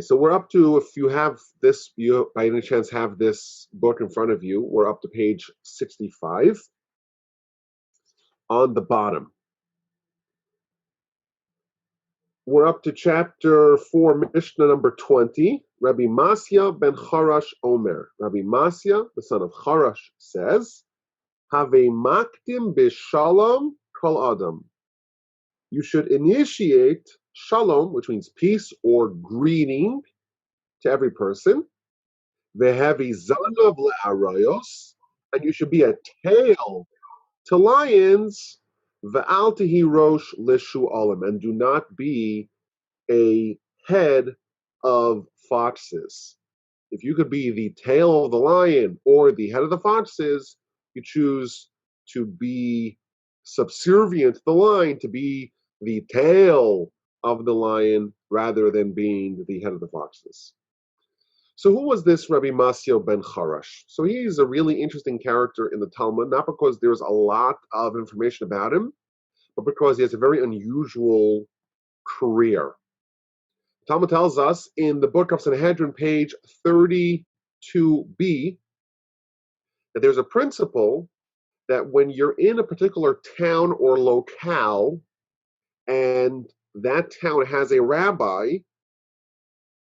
so we're up to, if you have this, you by any chance have this book in front of you, we're up to page 65 on the bottom. We're up to chapter 4, Mishnah number 20. Rabbi Masya ben Charash Omer. Rabbi Masya, the son of Charash, says, Have makdim b'shalom kol adam. You should initiate shalom, which means peace or greeting, to every person. Ve'hevi zanav le'arayos, and you should be a tail to lions. Ve'al tehi rosh lishu'alim, and do not be a head of foxes. If you could be the tail of the lion or the head of the foxes, you choose to be subservient to the lion, to be the tail of the lion rather than being the head of the foxes. So who was this Rabbi Masya ben Charash? So he's a really interesting character in the Talmud, not because there's a lot of information about him, but because he has a very unusual career. Talmud tells us in the book of Sanhedrin, page 32b, that there's a principle that when you're in a particular town or locale, and that town has a rabbi,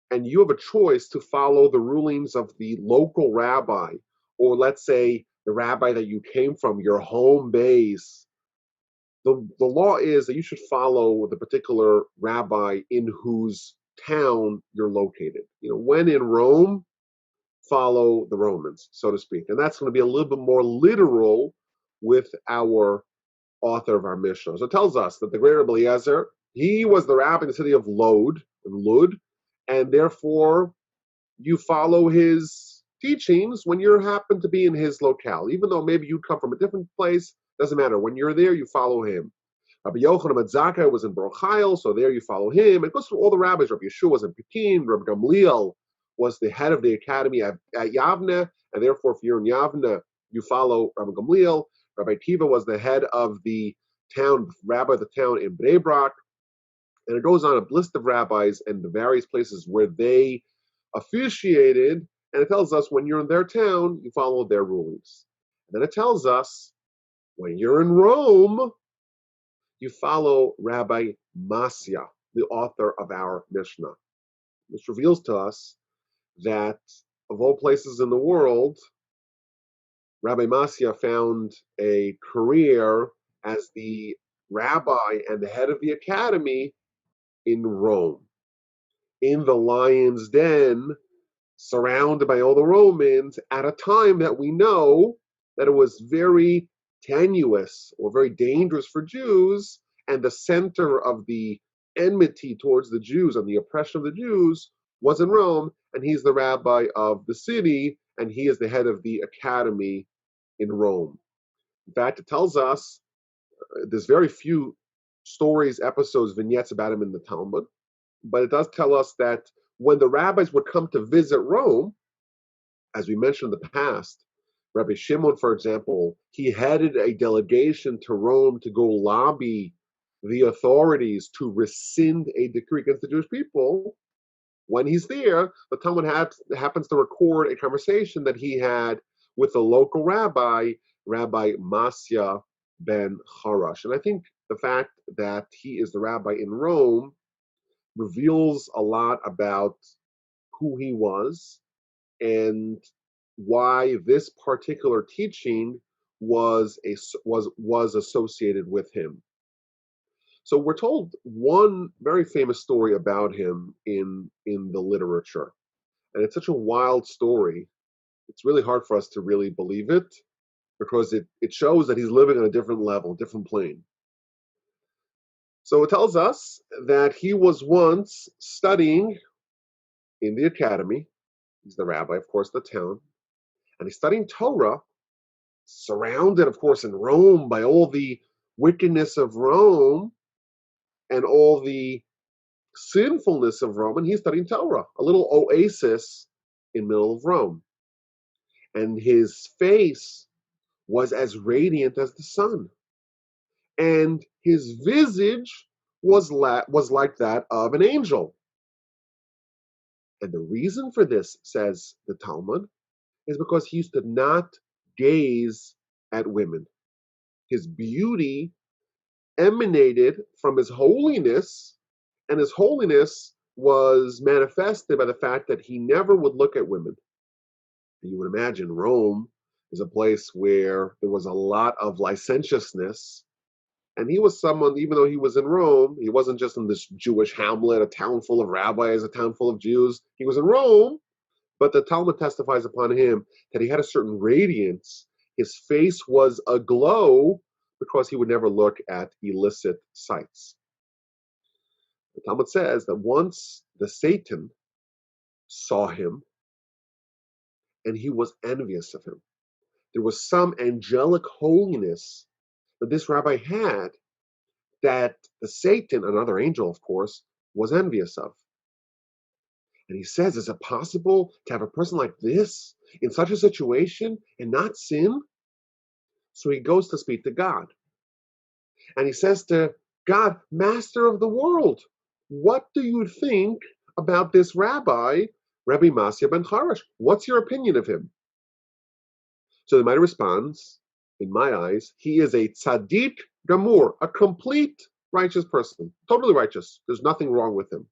and you have a choice to follow the rulings of the local rabbi, or let's say the rabbi that you came from, your home base, the law is that you should follow the particular rabbi in whose town you're located. When in Rome, follow the Romans, so to speak. And that's going to be a little bit more literal with our author of our Mishnah. So it tells us that the great Rabbi Eliezer, he was the rabbi in the city of Lud, and therefore you follow his teachings when you happen to be in his locale. Even though maybe you come from a different place, doesn't matter. When you're there, you follow him. Rabbi Yochanan ben Zakkai was in Baruch Hayil, so there you follow him. It goes through all the rabbis. Rabbi Yeshua was in Pekin. Rabbi Gamliel was the head of the academy at Yavne, and therefore if you're in Yavne, you follow Rabbi Gamliel. Rabbi Akiva was the head of the town, rabbi of the town in Bnei Brak. And it goes on a list of rabbis and the various places where they officiated, and it tells us when you're in their town, you follow their rulings. And then it tells us when you're in Rome, you follow Rabbi Masya, the author of our Mishnah. This reveals to us that of all places in the world, Rabbi Masya found a career as the rabbi and the head of the academy in Rome, in the lion's den, surrounded by all the Romans, at a time that we know that it was very tenuous or very dangerous for Jews, and the center of the enmity towards the Jews and the oppression of the Jews was in Rome, and he's the rabbi of the city, and he is the head of the academy in Rome. In fact, it tells us there's very few stories, episodes, vignettes about him in the Talmud, but it does tell us that when the rabbis would come to visit Rome, as we mentioned in the past, Rabbi Shimon, for example, he headed a delegation to Rome to go lobby the authorities to rescind a decree against the Jewish people. When he's there, the Talmud happens to record a conversation that he had with the local rabbi, Rabbi Masya ben Charash. And I think the fact that he is the rabbi in Rome reveals a lot about who he was and why this particular teaching was associated with him. So we're told one very famous story about him in the literature. And it's such a wild story, it's really hard for us to really believe it, because it shows that he's living on a different level, different plane. So it tells us that he was once studying in the academy. He's the rabbi, of course, of the town. And he's studying Torah, surrounded, of course, in Rome by all the wickedness of Rome and all the sinfulness of Rome. And he's studying Torah, a little oasis in the middle of Rome. And his face was as radiant as the sun. And his visage was like that of an angel. And the reason for this, says the Talmud, is because he used to not gaze at women. His beauty emanated from his holiness, and his holiness was manifested by the fact that he never would look at women. You would imagine Rome is a place where there was a lot of licentiousness. And he was someone, even though he was in Rome, he wasn't just in this Jewish hamlet, a town full of rabbis, a town full of Jews. He was in Rome, but the Talmud testifies upon him that he had a certain radiance. His face was aglow because he would never look at illicit sights. The Talmud says that once the Satan saw him, and he was envious of him. There was some angelic holiness that this rabbi had that the Satan, another angel, of course, was envious of. And he says, is it possible to have a person like this in such a situation and not sin? So he goes to speak to God. And he says to God, Master of the world, what do you think about this rabbi, Rabbi Masya ben Charash? What's your opinion of him? So the Almighty responds, in my eyes, he is a tzaddik gamur, a complete righteous person, totally righteous. There's nothing wrong with him.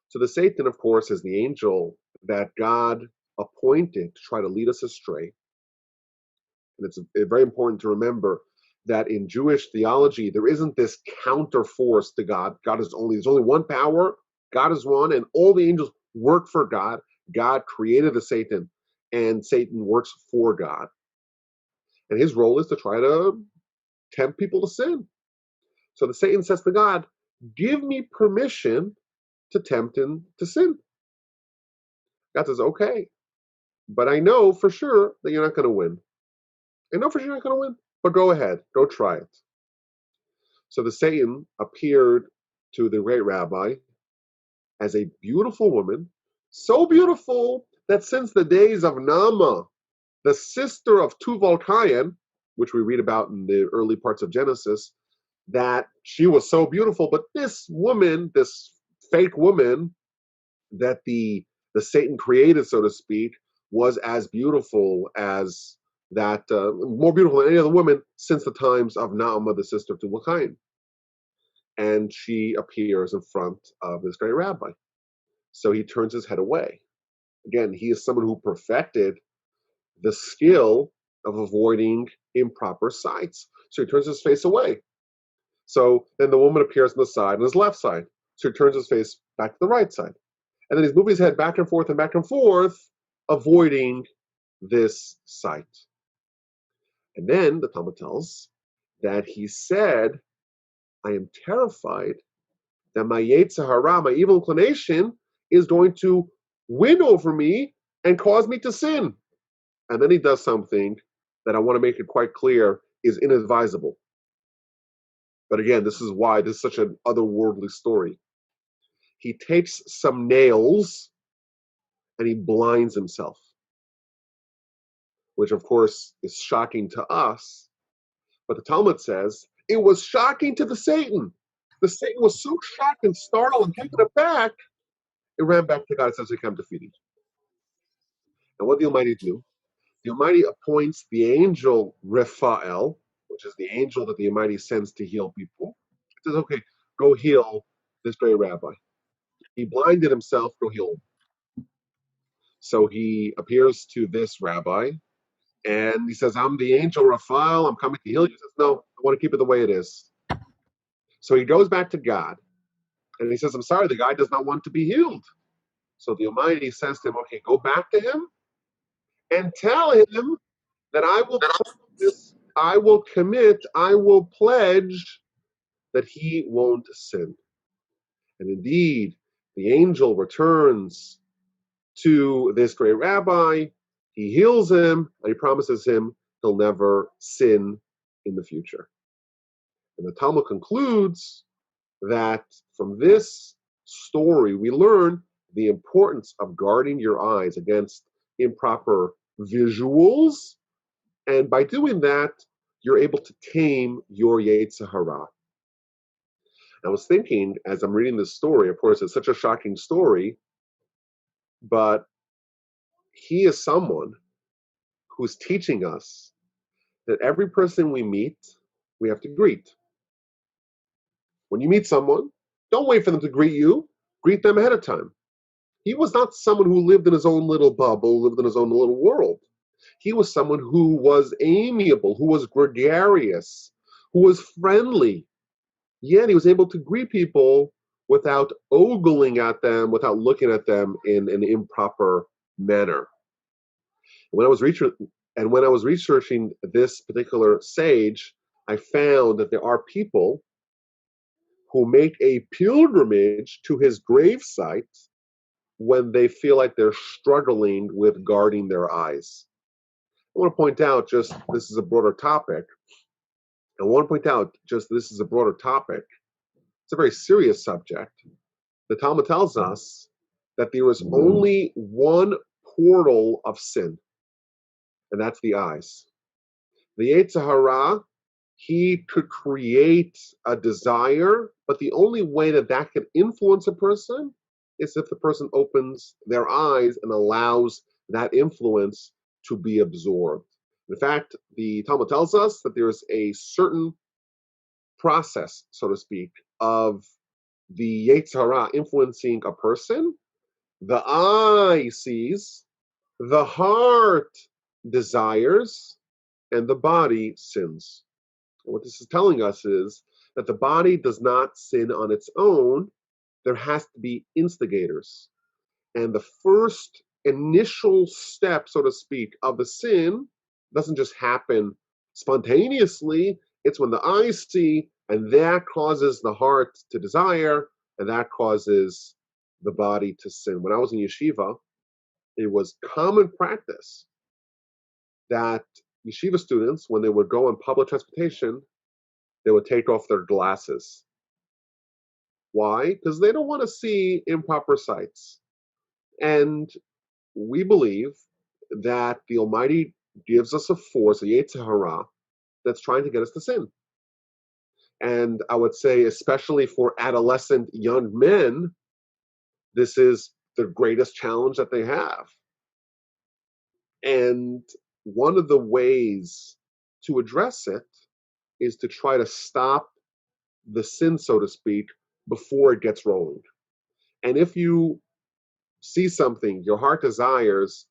So the Satan, of course, is the angel that God appointed to try to lead us astray. And it's very important to remember that in Jewish theology, there isn't this counter force to God. There's only one power. God is one, and all the angels work for God. God created the Satan, and Satan works for God. And his role is to try to tempt people to sin. So the Satan says to God, give me permission to tempt him to sin. God says, okay, but I know for sure that you're not going to win. I know for sure you're not going to win, but go ahead, go try it. So the Satan appeared to the great rabbi as a beautiful woman, so beautiful that since the days of Nama, the sister of Tuval Cain, which we read about in the early parts of Genesis, that she was so beautiful, but this woman, this fake woman that the Satan created, so to speak, was as beautiful as that, more beautiful than any other woman since the times of Naamah, the sister of Tuval Cain. And she appears in front of this great rabbi. So he turns his head away. Again, he is someone who perfected the skill of avoiding improper sights. So he turns his face away. So then the woman appears on the side, on his left side. So he turns his face back to the right side. And then he's moving his head back and forth, avoiding this sight. And then the Talmud tells that he said, I am terrified that my Yetzer Hara, my evil inclination, is going to win over me and cause me to sin. And then he does something that I want to make it quite clear is inadvisable. But again, this is why this is such an otherworldly story. He takes some nails and he blinds himself, which of course is shocking to us. But the Talmud says it was shocking to the Satan. The Satan was so shocked and startled and taken aback, it ran back to God and says, I come defeated. And what did the Almighty do? The Almighty appoints the angel Raphael, which is the angel that the Almighty sends to heal people. He says, okay, go heal this great rabbi. He blinded himself, go heal him. So he appears to this rabbi and he says, I'm the angel Raphael, I'm coming to heal you. He says, no, I want to keep it the way it is. So he goes back to God and he says, I'm sorry, the guy does not want to be healed. So the Almighty says to him, okay, go back to him and tell him that I will promise, I will pledge that he won't sin. And indeed, the angel returns to this great rabbi, he heals him, and he promises him he'll never sin in the future. And the Talmud concludes that from this story, we learn the importance of guarding your eyes against improper visuals. And by doing that, you're able to tame your Yetzer Hara. I was thinking, as I'm reading this story, of course, it's such a shocking story, But he is someone who's teaching us that every person we meet, we have to greet. When you meet someone, don't wait for them to greet you, greet them ahead of time. He was not someone who lived in his own little bubble, lived in his own little world. He was someone who was amiable, who was gregarious, who was friendly. Yet he was able to greet people without ogling at them, without looking at them in an improper manner. When I was researching this particular sage, I found that there are people who make a pilgrimage to his gravesite when they feel like they're struggling with guarding their eyes. I want to point out just this is a broader topic. It's a very serious subject. The Talmud tells us that there is only one portal of sin, and that's the eyes. The Yetzer Hara, he could create a desire, but the only way that can influence a person is if the person opens their eyes and allows that influence to be absorbed. In fact, the Talmud tells us that there is a certain process, so to speak, of the Yetzer Hara influencing a person. The eye sees, the heart desires, and the body sins. And what this is telling us is that the body does not sin on its own. There has to be instigators. And the first initial step, so to speak, of the sin doesn't just happen spontaneously. It's when the eyes see, and that causes the heart to desire, and that causes the body to sin. When I was in yeshiva, it was common practice that yeshiva students, when they would go on public transportation, they would take off their glasses. Why? Because they don't want to see improper sights. And we believe that the Almighty gives us a force, a Yetzer Hara, that's trying to get us to sin. And I would say, especially for adolescent young men, this is the greatest challenge that they have. And one of the ways to address it is to try to stop the sin, so to speak, before it gets rolling. And if you see something your heart desires,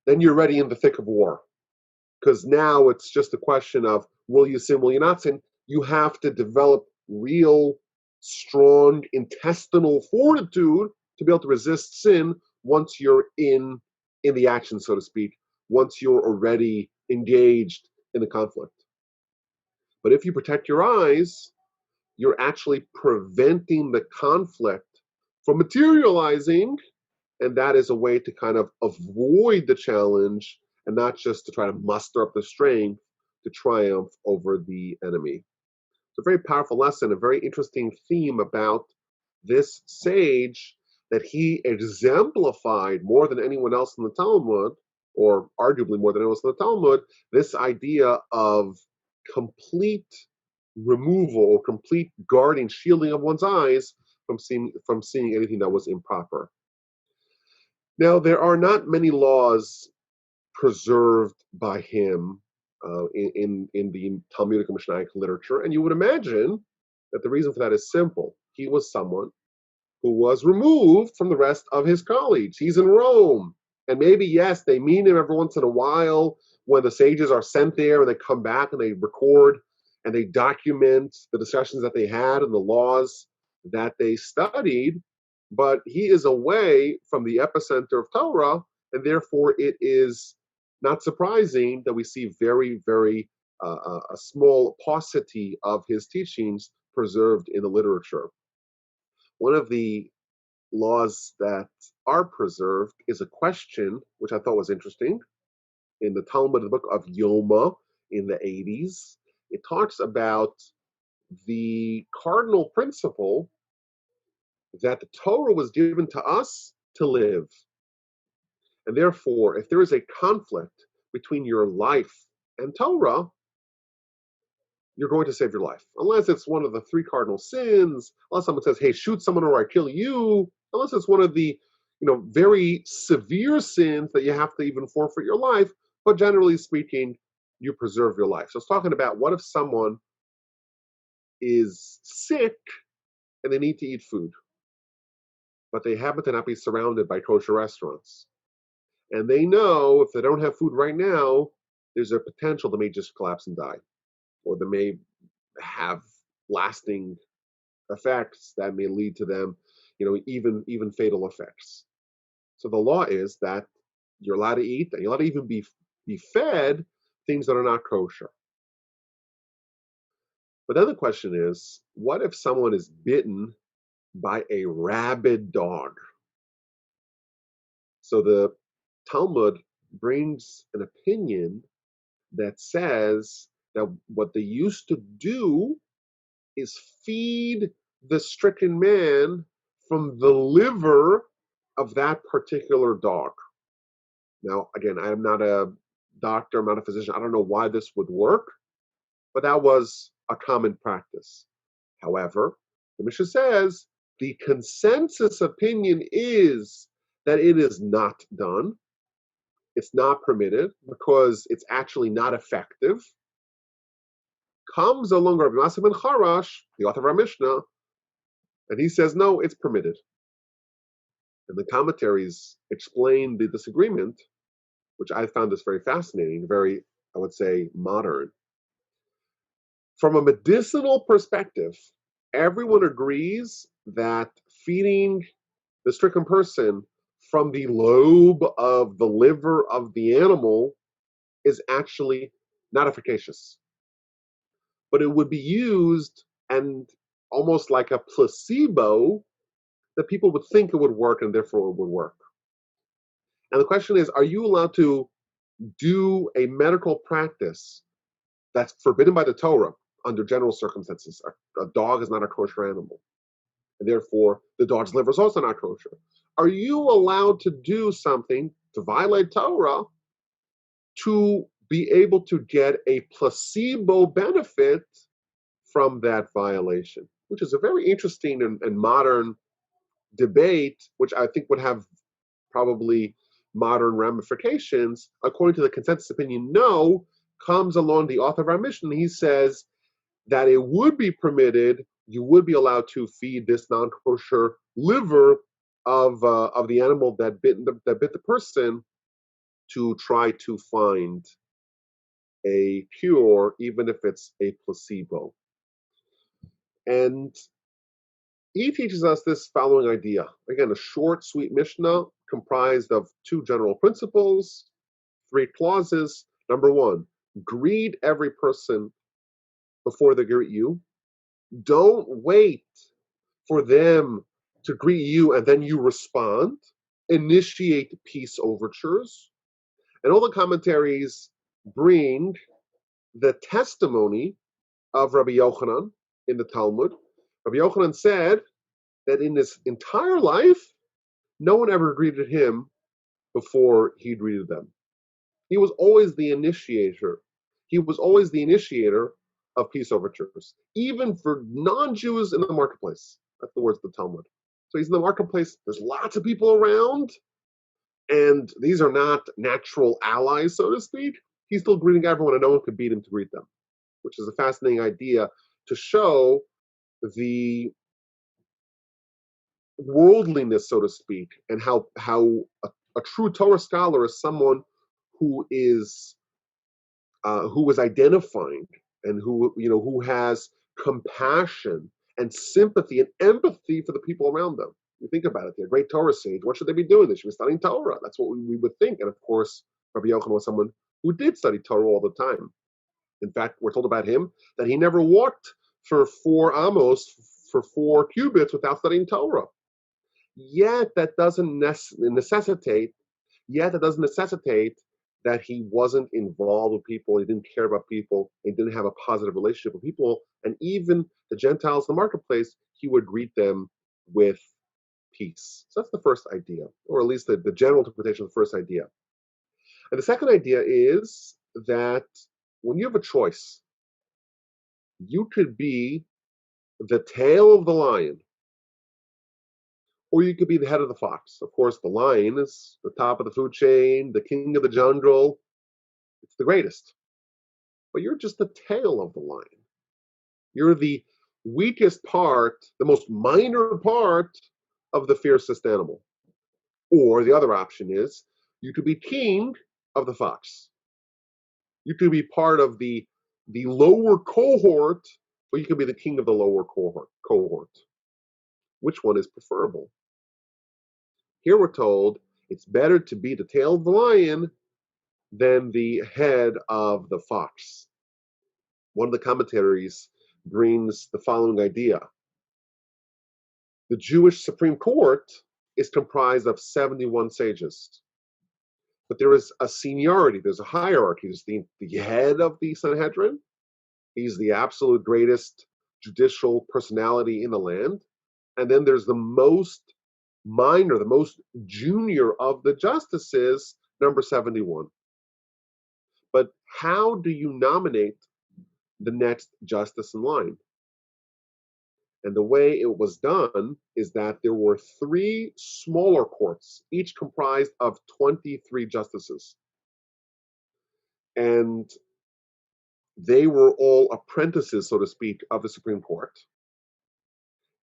then you're already in the thick of war. Because now it's just a question of, will you sin, will you not sin? You have to develop real, strong intestinal fortitude to be able to resist sin once you're in the action, so to speak, once you're already engaged in the conflict. But if you protect your eyes, you're actually preventing the conflict from materializing, and that is a way to kind of avoid the challenge and not just to try to muster up the strength to triumph over the enemy. It's a very powerful lesson, a very interesting theme about this sage that he exemplified more than anyone else in the Talmud, or arguably more than anyone else in the Talmud, this idea of complete removal or complete guarding, shielding of one's eyes from seeing anything that was improper. Now, there are not many laws preserved by him in the Talmudic and Mishnaic literature, and you would imagine that the reason for that is simple. He was someone who was removed from the rest of his colleagues. He's in Rome, and maybe, yes, they meet him every once in a while when the sages are sent there and they come back and they record and they document the discussions that they had and the laws that they studied, but he is away from the epicenter of Torah, and therefore it is not surprising that we see very, very a small paucity of his teachings preserved in the literature. One of the laws that are preserved is a question, which I thought was interesting. In the Talmud, the book of Yoma in the 80s, it talks about the cardinal principle that the Torah was given to us to live. And therefore, if there is a conflict between your life and Torah, you're going to save your life. Unless it's one of the 3 cardinal sins, unless someone says, hey, shoot someone or I kill you, unless it's one of the very severe sins that you have to even forfeit your life, but generally speaking, you preserve your life. So it's talking about, what if someone is sick and they need to eat food, but they happen to not be surrounded by kosher restaurants. And they know if they don't have food right now, there's a potential they may just collapse and die, or they may have lasting effects that may lead to them, even fatal effects. So the law is that you're allowed to eat, and you're allowed to even be fed things that are not kosher. But then the question is, what if someone is bitten by a rabid dog? So the Talmud brings an opinion that says that what they used to do is feed the stricken man from the liver of that particular dog. Now, again, I am not a doctor, I'm not a physician. I don't know why this would work, but that was a common practice. However, the Mishnah says the consensus opinion is that it is not done. It's not permitted because it's actually not effective. Comes along Rabbi Yaakov ben Charash, the author of our Mishnah, and he says, no, it's permitted. And the commentaries explain the disagreement, which I found this very fascinating, very, I would say, modern. From a medicinal perspective, everyone agrees that feeding the stricken person from the lobe of the liver of the animal is actually not efficacious. But it would be used, and almost like a placebo, that people would think it would work and therefore it would work. And the question is, are you allowed to do a medical practice that's forbidden by the Torah under general circumstances? A dog is not a kosher animal, and therefore the dog's liver is also not kosher. Are you allowed to do something to violate Torah to be able to get a placebo benefit from that violation? Which is a very interesting and modern debate, which I think would have probably modern ramifications. According to the consensus opinion, no. Comes along the author of our Mishnah, he says that it would be permitted, you would be allowed to feed this non-kosher liver of the animal that bit the person, to try to find a cure, even if it's a placebo. And he teaches us this following idea. Again, a short, sweet Mishnah comprised of two general principles, three clauses. Number one, greet every person before they greet you. Don't wait for them to greet you and then you respond. Initiate peace overtures. And all the commentaries bring the testimony of Rabbi Yochanan in the Talmud. Rabbi Yochanan said that in his entire life, no one ever greeted him before he greeted them. He was always the initiator. He was always the initiator of peace overtures, even for non-Jews in the marketplace. That's the words of the Talmud. So he's in the marketplace. There's lots of people around, and these are not natural allies, so to speak. He's still greeting everyone, and no one could beat him to greet them, which is a fascinating idea to show the worldliness, so to speak, and how a true Torah scholar is someone who is identifying and who has compassion and sympathy and empathy for the people around them. You think about it, they're a great Torah sage. What should they be doing? They should be studying Torah. That's what we would think. And of course, Rabbi Yochanan was someone who did study Torah all the time. In fact, we're told about him that he never walked for 4 amos, for 4 cubits, without studying Torah. Yet that doesn't necessitate that he wasn't involved with people, he didn't care about people, he didn't have a positive relationship with people, and even the Gentiles in the marketplace, he would greet them with peace. So that's the first idea, or at least the general interpretation of the first idea. And the second idea is that when you have a choice, you could be the tail of the lion, or you could be the head of the fox. Of course, the lion is the top of the food chain, the king of the jungle. It's the greatest. But you're just the tail of the lion. You're the weakest part, the most minor part of the fiercest animal. Or the other option is you could be king of the fox. You could be part of the lower cohort, or you could be the king of the lower cohort. Which one is preferable? Here we're told it's better to be the tail of the lion than the head of the fox. One of the commentaries brings the following idea. The Jewish Supreme Court is comprised of 71 sages. But there is a seniority, there's a hierarchy. There's the head of the Sanhedrin. He's the absolute greatest judicial personality in the land. And then there's the most minor, the most junior of the justices, number 71. But how do you nominate the next justice in line? And the way it was done is that there were 3 smaller courts, each comprised of 23 justices. And they were all apprentices, so to speak, of the Supreme Court.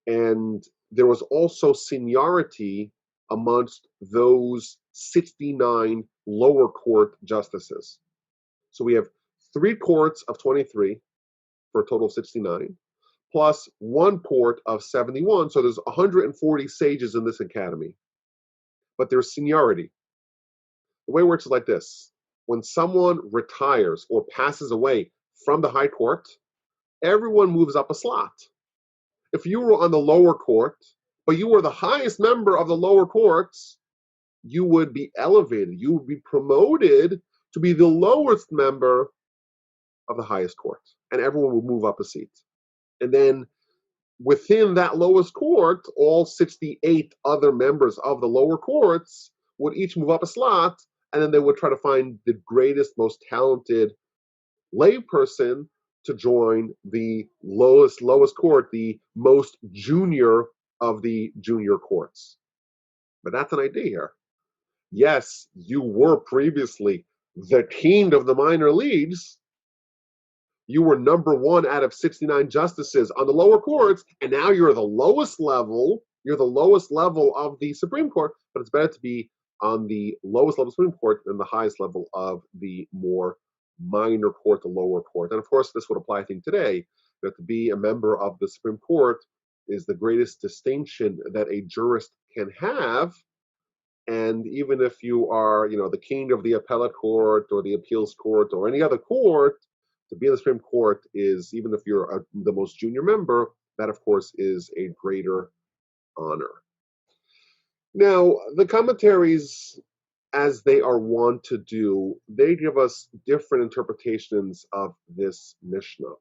And there was also seniority amongst those 69 lower court justices. So we have 3 courts of 23 for a total of 69, plus 1 court of 71. So there's 140 sages in this academy. But there's seniority. The way it works is like this. When someone retires or passes away from the high court, everyone moves up a slot. If you were on the lower court, but you were the highest member of the lower courts, you would be elevated. You would be promoted to be the lowest member of the highest court. And everyone would move up a seat. And then within that lowest court, all 68 other members of the lower courts would each move up a slot, and then they would try to find the greatest, most talented layperson to join the lowest court, the most junior of the junior courts. But that's an idea here. Yes, you were previously the king of the minor leagues. You were number 1 out of 69 justices on the lower courts, and now you're the lowest level. You're the lowest level of the Supreme Court, but it's better to be on the lowest level of the Supreme Court than the highest level of the more minor court, the lower court. And of course, this would apply, I think, today, that to be a member of the Supreme Court is the greatest distinction that a jurist can have. And even if you are, the king of the appellate court or the appeals court or any other court, to be in the Supreme Court is, even if you're the most junior member, that of course is a greater honor. Now, the commentaries, as they are wont to do, they give us different interpretations of this Mishnah.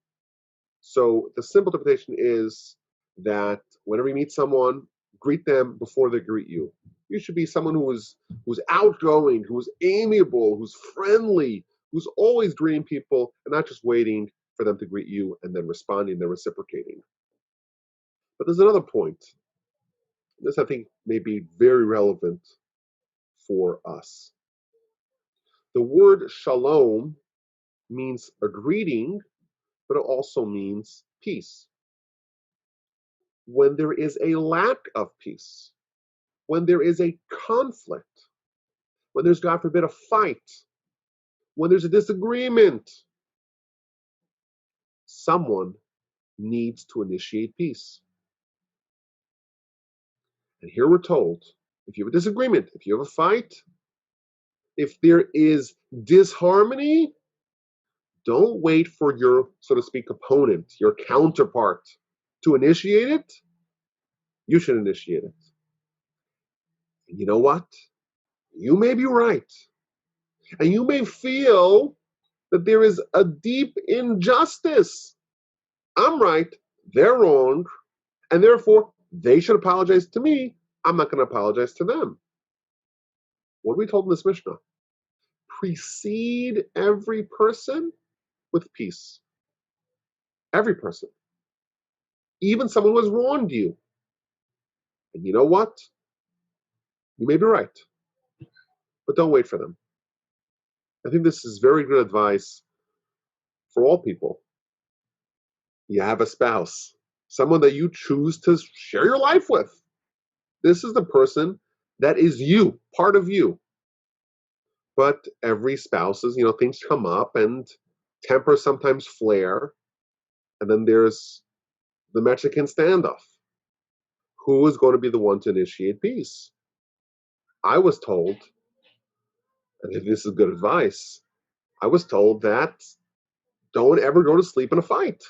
So the simple interpretation is that whenever you meet someone, greet them before they greet you. You should be someone who's outgoing, who's amiable, who's friendly, who's always greeting people and not just waiting for them to greet you and then responding, then reciprocating. But there's another point. This, I think, may be very relevant for us. The word shalom means a greeting, but it also means peace. When there is a lack of peace, when there is a conflict, when there's, God forbid, a fight, when there's a disagreement, someone needs to initiate peace. And here we're told, if you have a disagreement, if you have a fight, if there is disharmony, don't wait for your, so to speak, opponent, your counterpart, to initiate it. You should initiate it. And you know what? You may be right. And you may feel that there is a deep injustice. I'm right, they're wrong, and therefore they should apologize to me. I'm not going to apologize to them. What are we told in this Mishnah? Precede every person with peace. Every person. Even someone who has wronged you. And you know what? You may be right, but don't wait for them. I think this is very good advice for all people. You have a spouse, someone that you choose to share your life with. This is the person that is you, part of you. But every spouse is, things come up and tempers sometimes flare. And then there's the Mexican standoff. Who is going to be the one to initiate peace? I was told, and this is good advice, I was told that don't ever go to sleep in a fight.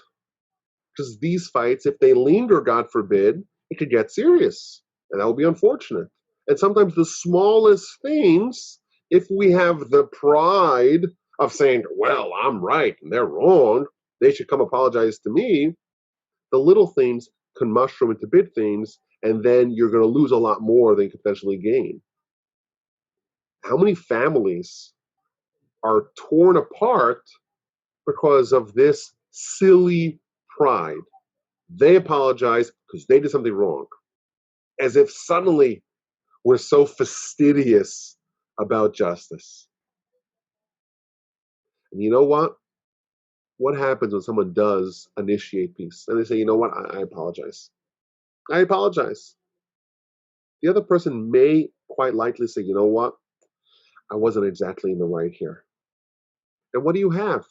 Because these fights, if they linger, God forbid, it could get serious. And that would be unfortunate. And sometimes the smallest things, if we have the pride of saying, well, I'm right and they're wrong, they should come apologize to me, the little things can mushroom into big things, and then you're going to lose a lot more than you could potentially gain. How many families are torn apart because of this silly pride? They apologize because they did something wrong. As if suddenly we're so fastidious about justice. And you know what? What happens when someone does initiate peace? And they say, you know what? I apologize. I apologize. The other person may quite likely say, you know what? I wasn't exactly in the right here. And what do you have?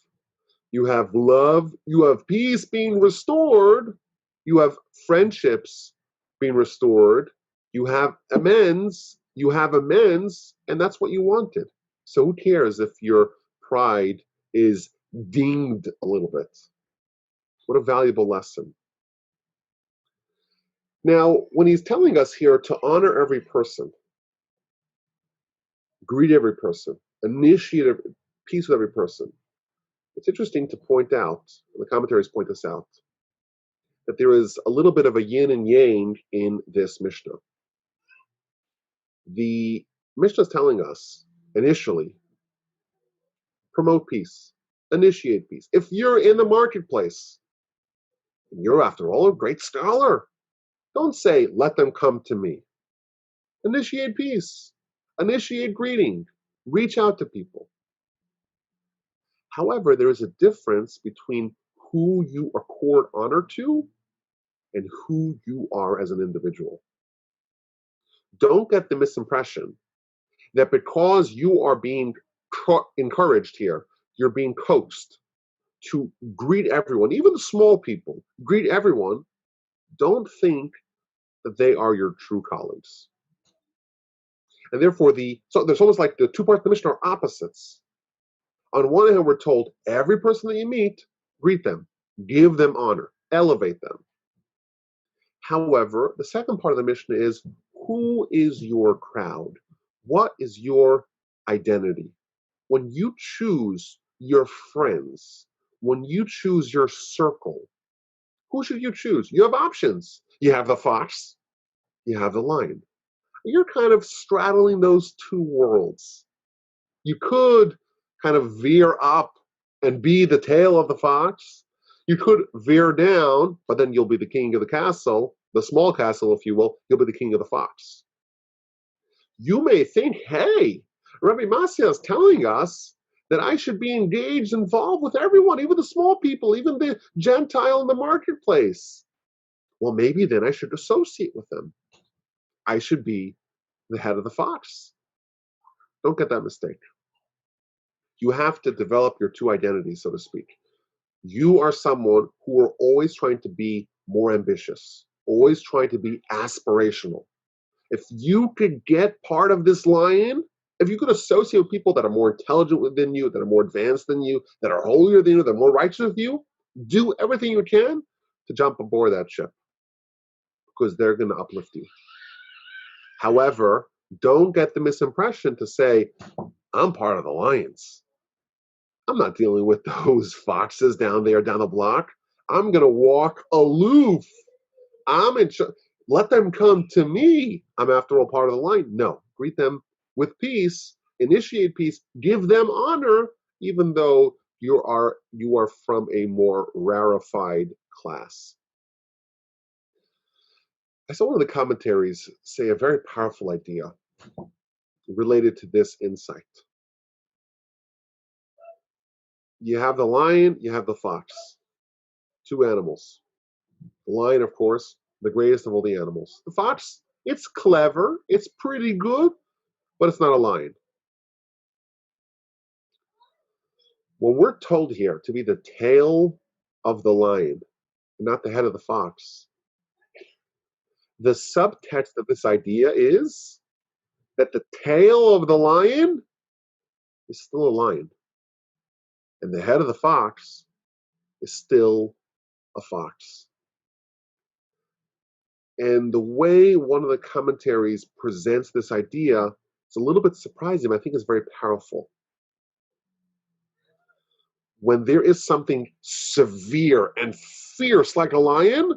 You have love, you have peace being restored, you have friendships being restored, you have amends, and that's what you wanted. So who cares if your pride is dinged a little bit? What a valuable lesson. Now, when he's telling us here to honor every person, greet every person, initiate peace with every person, it's interesting to point out, and the commentaries point this out, that there is a little bit of a yin and yang in this Mishnah. The Mishnah is telling us, initially, promote peace, initiate peace. If you're in the marketplace, and you're, after all, a great scholar, don't say, let them come to me. Initiate peace, initiate greeting, reach out to people. However, there is a difference between who you accord honor to and who you are as an individual. Don't get the misimpression that because you are being encouraged here, you're being coaxed to greet everyone, even the small people, greet everyone. Don't think that they are your true colleagues. And therefore, so there's almost like the two parts of the Mishnah are opposites. On one hand, we're told every person that you meet, greet them, give them honor, elevate them. However, the second part of the Mishnah is, who is your crowd? What is your identity? When you choose your friends, when you choose your circle, who should you choose? You have options. You have the fox, you have the lion. You're kind of straddling those two worlds. You could kind of veer up and be the tail of the fox. You could veer down, but then you'll be the king of the castle, the small castle, if you will. You'll be the king of the fox. You may think, hey, Rabbi Masya is telling us that I should be engaged, involved with everyone, even the small people, even the Gentile in the marketplace. Well, maybe then I should associate with them. I should be the head of the fox. Don't get that mistake. You have to develop your two identities, so to speak. You are someone who are always trying to be more ambitious, always trying to be aspirational. If you could get part of this lion, if you could associate with people that are more intelligent than you, that are more advanced than you, that are holier than you, that are more righteous than you, do everything you can to jump aboard that ship, because they're going to uplift you. However, don't get the misimpression to say, I'm part of the lions. I'm not dealing with those foxes down there, down the block. I'm going to walk aloof. Let them come to me. I'm, after all, part of the line. No, greet them with peace, initiate peace, give them honor, even though you are from a more rarefied class. I saw one of the commentaries say a very powerful idea. related to this insight. You have the lion, you have the fox, two animals. The lion, of course, the greatest of all the animals. The fox, it's clever, it's pretty good, but it's not a lion. When we're told here to be the tail of the lion, not the head of the fox, the subtext of this idea is that the tail of the lion is still a lion, and the head of the fox is still a fox. And the way one of the commentaries presents this idea is a little bit surprising, but I think it's very powerful. When there is something severe and fierce like a lion,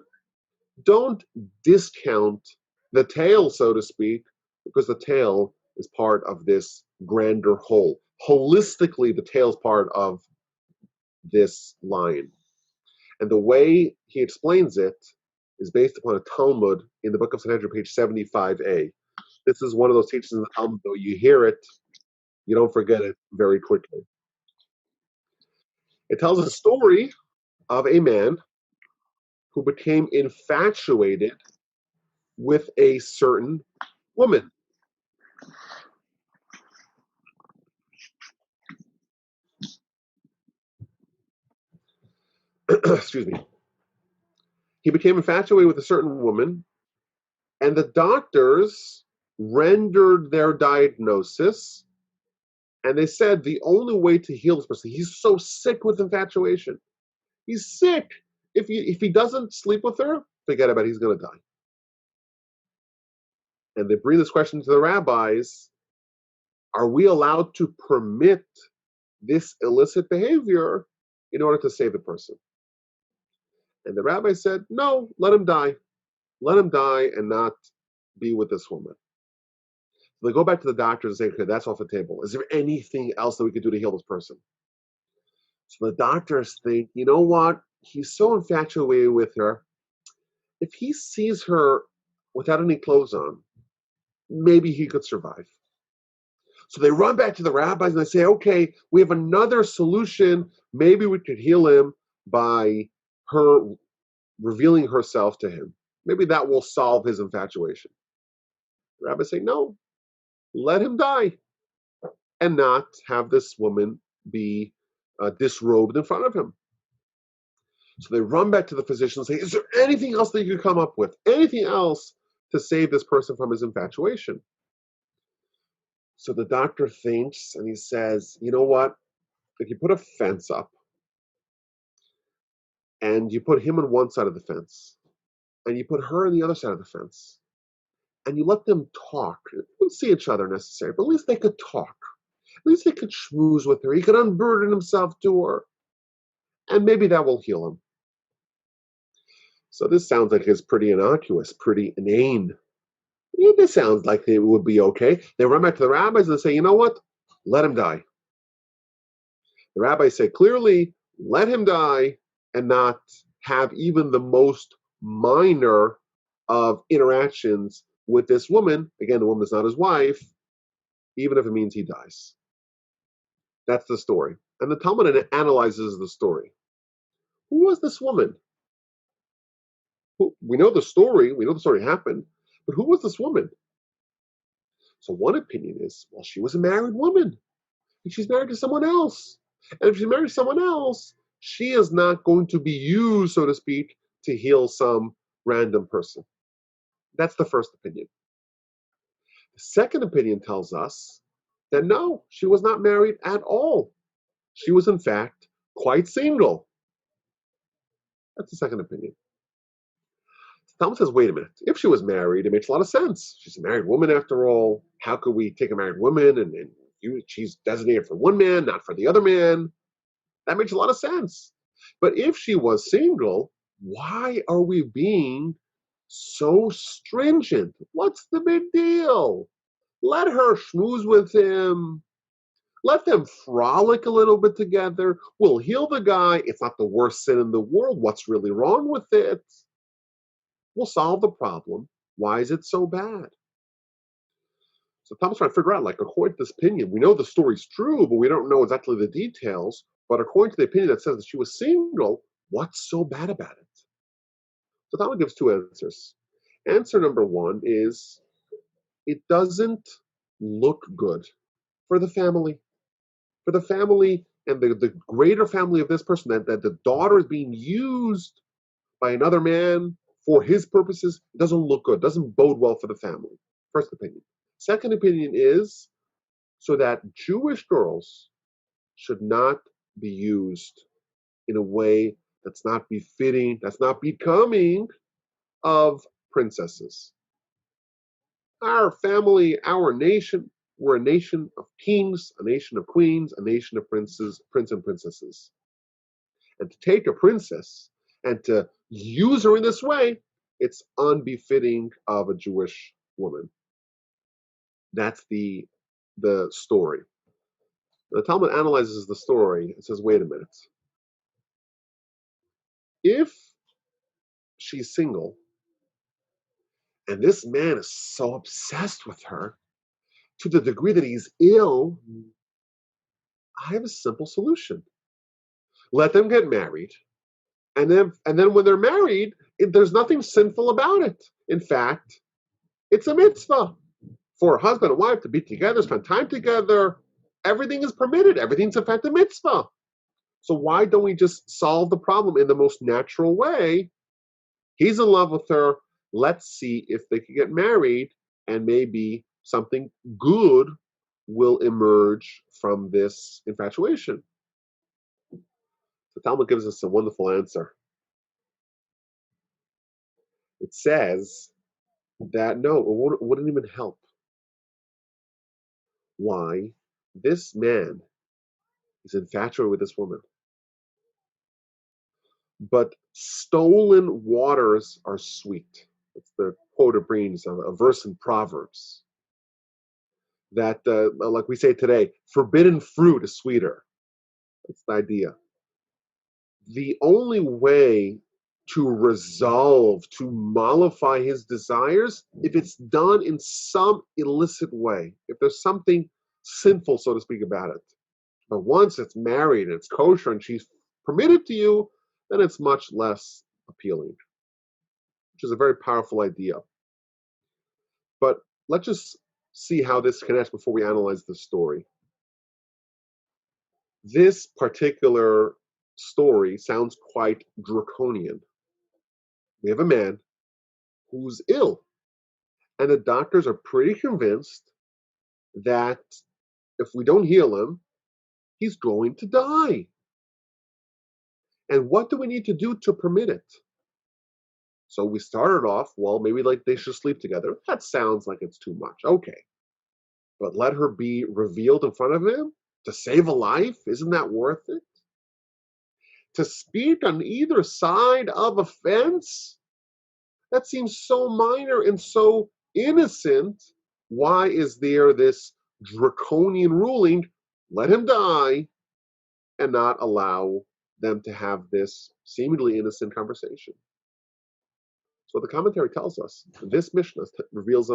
don't discount the tail, so to speak, because the tail is part of this grander whole. Holistically, the tail is part of this lion. And the way he explains it is based upon a Talmud in the book of Sanhedrin, page 75a. This is one of those teachings in the Talmud, though you hear it, you don't forget it very quickly. It tells a story of a man who became infatuated with a certain woman. Excuse me. He became infatuated with a certain woman, and the doctors rendered their diagnosis, and they said the only way to heal this person, he's so sick with infatuation. He's sick. If he doesn't sleep with her, forget about it, he's going to die. And they bring this question to the rabbis, are we allowed to permit this illicit behavior in order to save the person? And the rabbi said, no, let him die. Let him die and not be with this woman. So they go back to the doctors and say, okay, that's off the table. Is there anything else that we could do to heal this person? So the doctors think, you know what? He's so infatuated with her. If he sees her without any clothes on, maybe he could survive. So they run back to the rabbis and they say, okay, we have another solution. Maybe we could heal him by her revealing herself to him. Maybe that will solve his infatuation. The rabbis say, no, let him die and not have this woman be disrobed in front of him. So they run back to the physician and say, is there anything else that you could come up with? Anything else to save this person from his infatuation? So the doctor thinks and he says, you know what? If you put a fence up and you put him on one side of the fence and you put her on the other side of the fence and you let them talk, they wouldn't see each other necessarily, but at least they could talk. At least they could schmooze with her. He could unburden himself to her. And maybe that will heal him. So this sounds like it's pretty innocuous, pretty inane. Yeah, this sounds like it would be okay. They run back to the rabbis and say, you know what? Let him die. The rabbis say clearly, let him die and not have even the most minor of interactions with this woman. Again, the woman is not his wife, even if it means he dies. That's the story. And the Talmud analyzes the story. Who was this woman? We know the story. We know the story happened. But who was this woman? So one opinion is, well, she was a married woman. And she's married to someone else. And if she's married to someone else, she is not going to be used, so to speak, to heal some random person. That's the first opinion. The second opinion tells us that no, she was not married at all. She was, in fact, quite single. That's the second opinion. Talmud says, wait a minute. If she was married, it makes a lot of sense. She's a married woman after all. How could we take a married woman and she's designated for one man, not for the other man? That makes a lot of sense. But if she was single, why are we being so stringent? What's the big deal? Let her schmooze with him. Let them frolic a little bit together. We'll heal the guy. It's not the worst sin in the world. What's really wrong with it? We'll solve the problem. Why is it so bad? So Thomas trying to figure out, like, according to this opinion, we know the story's true, but we don't know exactly the details. But according to the opinion that says that she was single, what's so bad about it? So Thomas gives two answers. Answer number one is it doesn't look good for the family. For the family and the greater family of this person, that the daughter is being used by another man for his purposes, it doesn't look good, doesn't bode well for the family. First opinion. Second opinion is so that Jewish girls should not be used in a way that's not befitting, that's not becoming of princesses. Our family, our nation, we're a nation of kings, a nation of queens, a nation of princes, prince and princesses. And to take a princess and to use her in this way, it's unbefitting of a Jewish woman. That's the story. The Talmud analyzes the story and says, wait a minute. If she's single and this man is so obsessed with her to the degree that he's ill, I have a simple solution. Let them get married. And then when they're married, there's nothing sinful about it. In fact, it's a mitzvah for a husband and wife to be together, spend time together. Everything is permitted. Everything's in fact a mitzvah. So why don't we just solve the problem in the most natural way? He's in love with her. Let's see if they can get married, and maybe something good will emerge from this infatuation. The Talmud gives us a wonderful answer. It says that no, it wouldn't even help. Why? This man is infatuated with this woman. But stolen waters are sweet. It's the quote it brings, a verse in Proverbs. That, like we say today, forbidden fruit is sweeter. That's the idea. The only way to resolve, to mollify his desires, if it's done in some illicit way, if there's something sinful, so to speak, about it. But once it's married and it's kosher and she's permitted to you, then it's much less appealing, which is a very powerful idea. But let's just see how this connects before we analyze the story. This particular story sounds quite draconian. We have a man who's ill, and the doctors are pretty convinced that if we don't heal him, he's going to die. And what do we need to do to permit it? So we started off, well, maybe like they should sleep together. That sounds like it's too much. Okay. But let her be revealed in front of him to save a life? Isn't that worth it? To speak on either side of a fence? That seems so minor and so innocent. Why is there this draconian ruling? Let him die and not allow them to have this seemingly innocent conversation. So the commentary tells us, this Mishnah reveals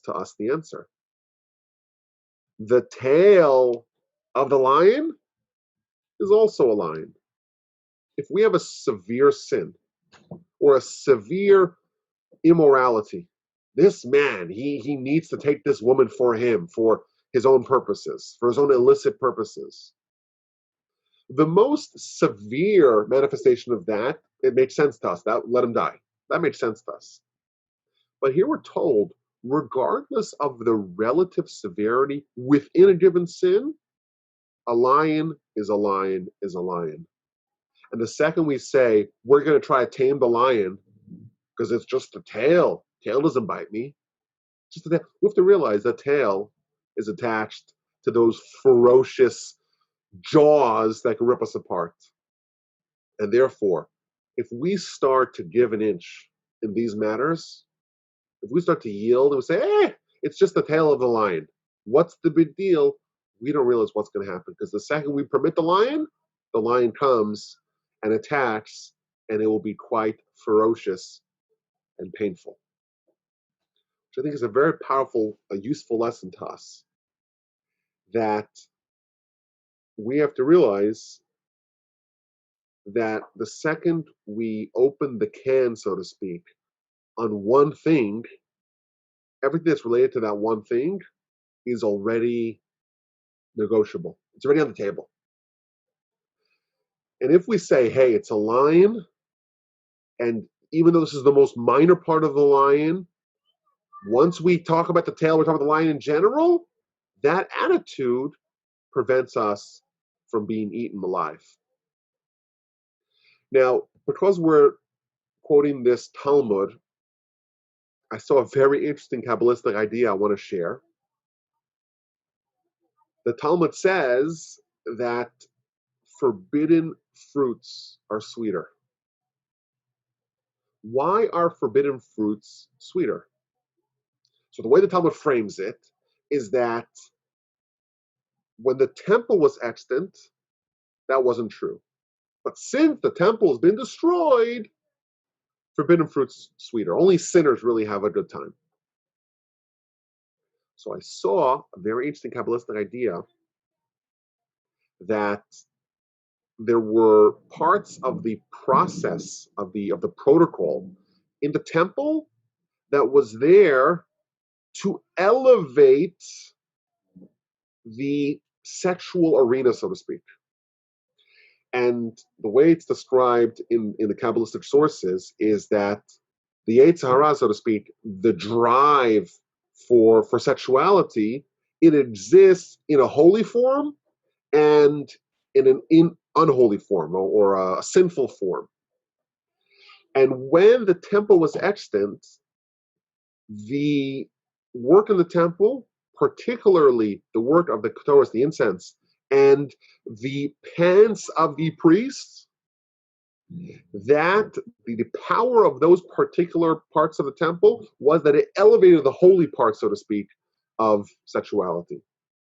to us the answer. The tail of the lion is also a lion. If we have a severe sin or a severe immorality, this man, he needs to take this woman for him, for his own purposes, for his own illicit purposes. The most severe manifestation of that, it makes sense to us. That let him die. That makes sense to us. But here we're told, regardless of the relative severity within a given sin, a lion is a lion is a lion. And the second we say, we're going to try to tame the lion because it's just the tail. Tail doesn't bite me. Just the tail. We have to realize the tail is attached to those ferocious jaws that can rip us apart. And therefore, if we start to give an inch in these matters, if we start to yield and we say, it's just the tail of the lion, what's the big deal? We don't realize what's going to happen, because the second we permit the lion comes and attacks, and it will be quite ferocious and painful. which I think is a very powerful, a useful lesson to us, that we have to realize that the second we open the can, so to speak, on one thing, everything that's related to that one thing is already negotiable. It's already on the table. And if we say, hey, it's a lion, and even though this is the most minor part of the lion, once we talk about the tail, we're talking about the lion in general, that attitude prevents us from being eaten alive. Now, because we're quoting this Talmud, I saw a very interesting Kabbalistic idea I want to share. The Talmud says that forbidden fruits are sweeter. Why are forbidden fruits sweeter? So the way the Talmud frames it is that when the temple was extant, that wasn't true. But since the temple has been destroyed, forbidden fruits sweeter. Only sinners really have a good time. So I saw a very interesting Kabbalistic idea that there were parts of the process of the protocol in the temple that was there to elevate the sexual arena, so to speak. And the way it's described in the Kabbalistic sources is that the Yetzer Hara, so to speak, the drive for sexuality, it exists in a holy form and in an unholy form or a sinful form. And when the temple was extant, the work in the temple, particularly the work of the Torah, the incense, and the pants of the priests, that the power of those particular parts of the temple was that it elevated the holy part, so to speak, of sexuality.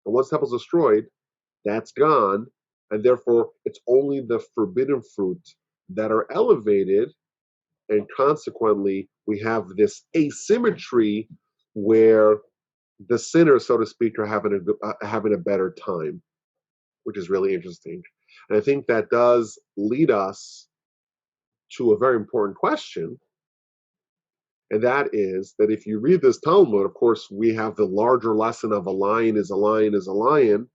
And once the temple is destroyed, that's gone, and therefore it's only the forbidden fruit that are elevated, and consequently we have this asymmetry where the sinners, so to speak, are having a better time, which is really interesting. And I think that does lead us to a very important question, and that is that if you read this Talmud, of course, we have the larger lesson of a lion is a lion is a lion,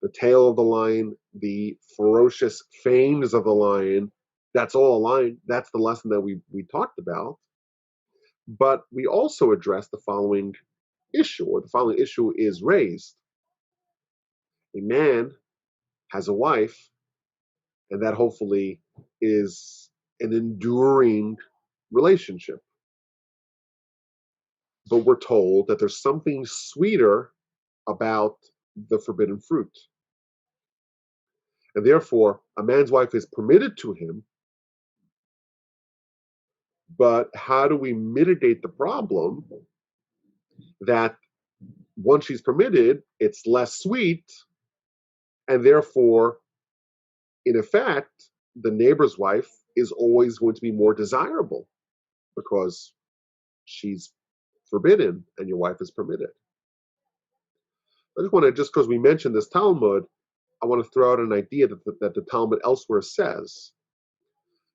the tail of the lion, the ferocious fangs of the lion, that's all a lion. That's the lesson that we talked about. But we also address the following issue, or the following issue is raised. A man has a wife, and that hopefully is an enduring relationship. But we're told that there's something sweeter about the forbidden fruit. And therefore, a man's wife is permitted to him, but how do we mitigate the problem that once she's permitted, it's less sweet, and therefore, in effect, the neighbor's wife is always going to be more desirable because she's forbidden and your wife is permitted. I just want to, just because we mentioned this Talmud, I want to throw out an idea that the Talmud elsewhere says.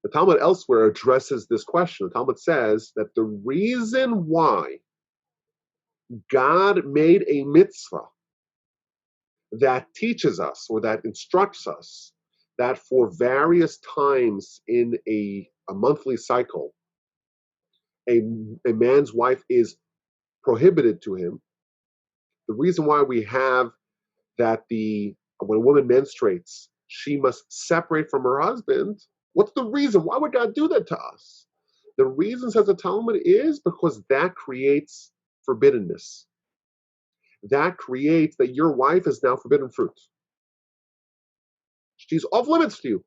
The Talmud elsewhere addresses this question. The Talmud says that the reason why God made a mitzvah that teaches us or that instructs us that for various times in a monthly cycle, a man's wife is prohibited to him. The reason why we have that when a woman menstruates, she must separate from her husband. What's the reason? Why would God do that to us? The reason, says the Talmud, is because that creates forbiddenness. That creates that your wife is now forbidden fruit. She's off limits to you.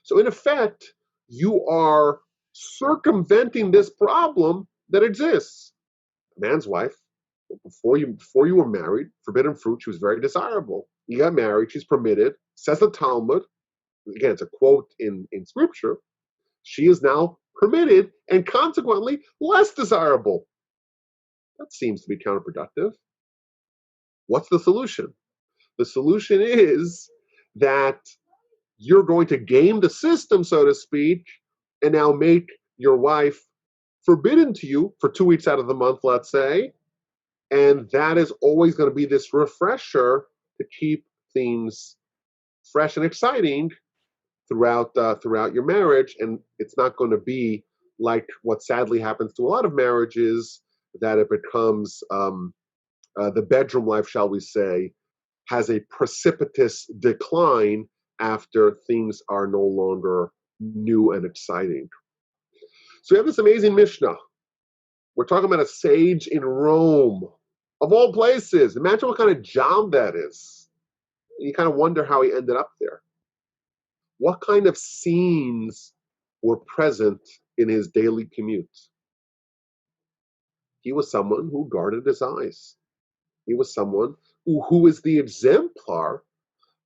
So in effect, you are circumventing this problem that exists. A man's wife, before you were married, forbidden fruit, she was very desirable. You got married, she's permitted. Says the Talmud, again, it's a quote in scripture, she is now permitted and consequently less desirable. That seems to be counterproductive. What's the solution? The solution is that you're going to game the system, so to speak, and now make your wife forbidden to you for 2 weeks out of the month, let's say, and that is always going to be this refresher to keep things fresh and exciting throughout your marriage. And it's not going to be like what sadly happens to a lot of marriages, that it becomes the bedroom life, shall we say, has a precipitous decline after things are no longer new and exciting. So we have this amazing Mishnah. We're talking about a sage in Rome, of all places. Imagine what kind of job that is. You kind of wonder how he ended up there. What kind of scenes were present in his daily commute? He was someone who guarded his eyes. He was someone who is the exemplar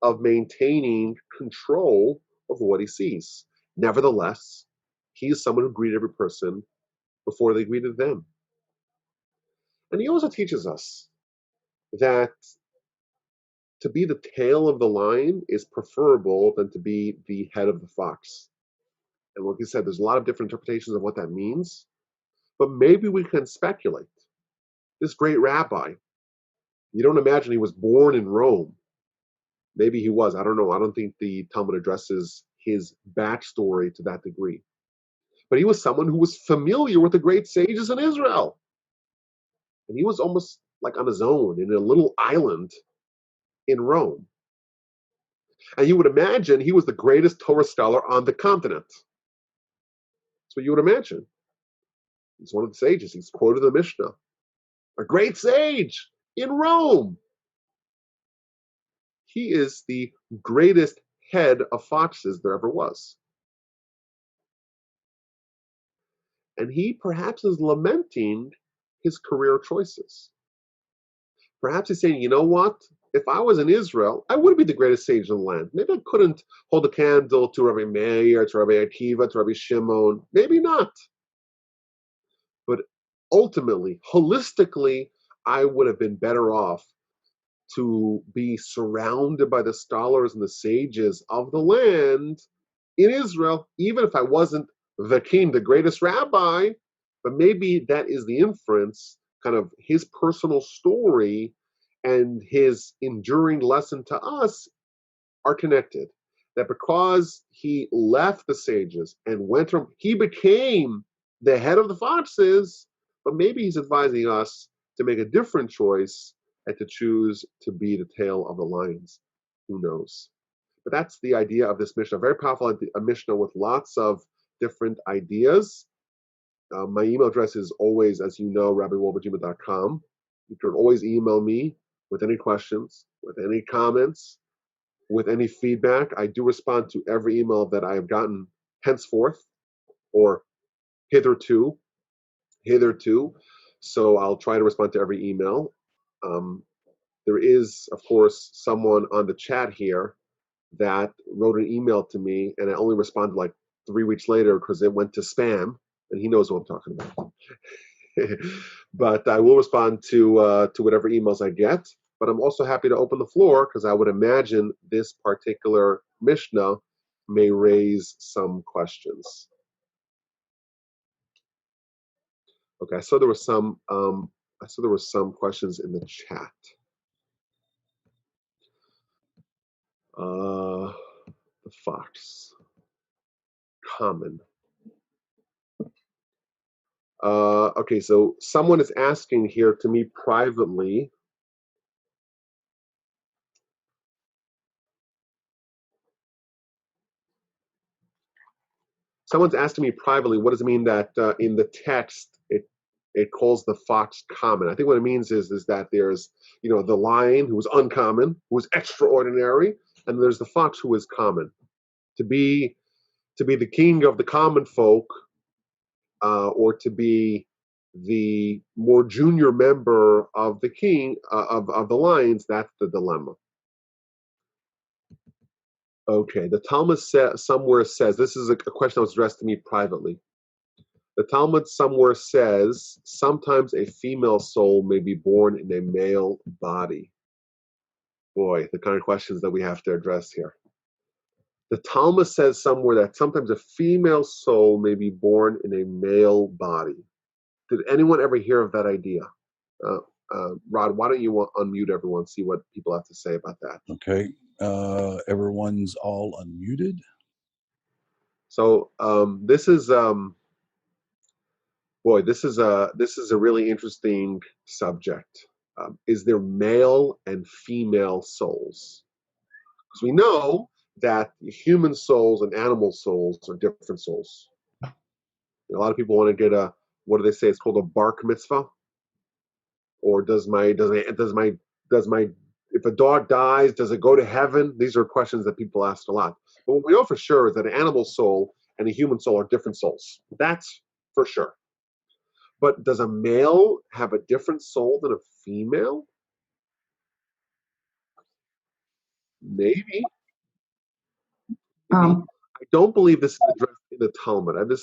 of maintaining control over what he sees. Nevertheless, he is someone who greeted every person before they greeted them. And he also teaches us that to be the tail of the lion is preferable than to be the head of the fox. And like I said, there's a lot of different interpretations of what that means, but maybe we can speculate. This great rabbi, you don't imagine he was born in Rome. Maybe he was, I don't know. I don't think the Talmud addresses his backstory to that degree. But he was someone who was familiar with the great sages in Israel. And he was almost like on his own in a little island in Rome. And you would imagine he was the greatest Torah scholar on the continent. That's what you would imagine. He's one of the sages. He's quoted in the Mishnah. A great sage in Rome. He is the greatest head of foxes there ever was. And he perhaps is lamenting his career choices. Perhaps he's saying, you know what? If I was in Israel, I would be the greatest sage in the land. Maybe I couldn't hold a candle to Rabbi Meir, to Rabbi Akiva, to Rabbi Shimon. Maybe not. But ultimately, holistically, I would have been better off to be surrounded by the scholars and the sages of the land in Israel, even if I wasn't the king, the greatest rabbi. But maybe that is the inference, kind of his personal story and his enduring lesson to us are connected. That because he left the sages and went from, he became the head of the foxes, but maybe he's advising us to make a different choice and to choose to be the tail of the lions. Who knows? But that's the idea of this Mishnah. Very powerful Mishnah with lots of different ideas. My email address is always, as you know, rabbiwolbe@gmail.com. You can always email me with any questions, with any comments, with any feedback. I do respond to every email that I have gotten henceforth or hitherto. So I'll try to respond to every email. There is, of course, someone on the chat here that wrote an email to me, and I only responded like 3 weeks later because it went to spam, and he knows what I'm talking about. But I will respond to whatever emails I get. But I'm also happy to open the floor because I would imagine this particular Mishnah may raise some questions. Okay, I saw there were some questions in the chat. The fox. Common. Okay, so someone is asking here to me privately. Someone's asking me privately, what does it mean that in the text it calls the fox common? I think what it means is that there's, the lion who is uncommon, who is extraordinary, and there's the fox who is common. To be the king of the common folk, or to be the more junior member of the king of the lions, that's the dilemma. Okay, the Talmud somewhere says, this is a question that was addressed to me privately. The Talmud somewhere says sometimes a female soul may be born in a male body. Boy, the kind of questions that we have to address here. The Talmud says somewhere that sometimes a female soul may be born in a male body. Did anyone ever hear of that idea? Rod, why don't you unmute everyone, see what people have to say about that? Okay. Everyone's all unmuted. So this is this is a really interesting subject. Is there male and female souls? Because we know that human souls and animal souls are different souls. A lot of people want to get what do they say? It's called a bark mitzvah. Or does my if a dog dies, does it go to heaven? These are questions that people ask a lot. But what we know for sure is that an animal soul and a human soul are different souls. That's for sure. But does a male have a different soul than a female? Maybe. I don't believe this is addressed in the Talmud. The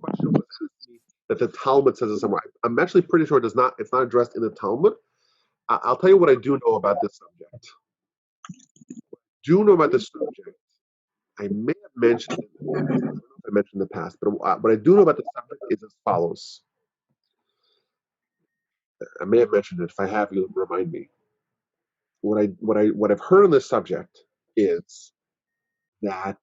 question was that the Talmud says it somewhere. I'm actually pretty sure it's not addressed in the Talmud. I'll tell you what I do know about this subject. I may have mentioned it in the past. I don't know if I mentioned in the past, but what I do know about the subject is as follows. I may have mentioned it. If I have, you'll remind me. What I've heard on this subject is that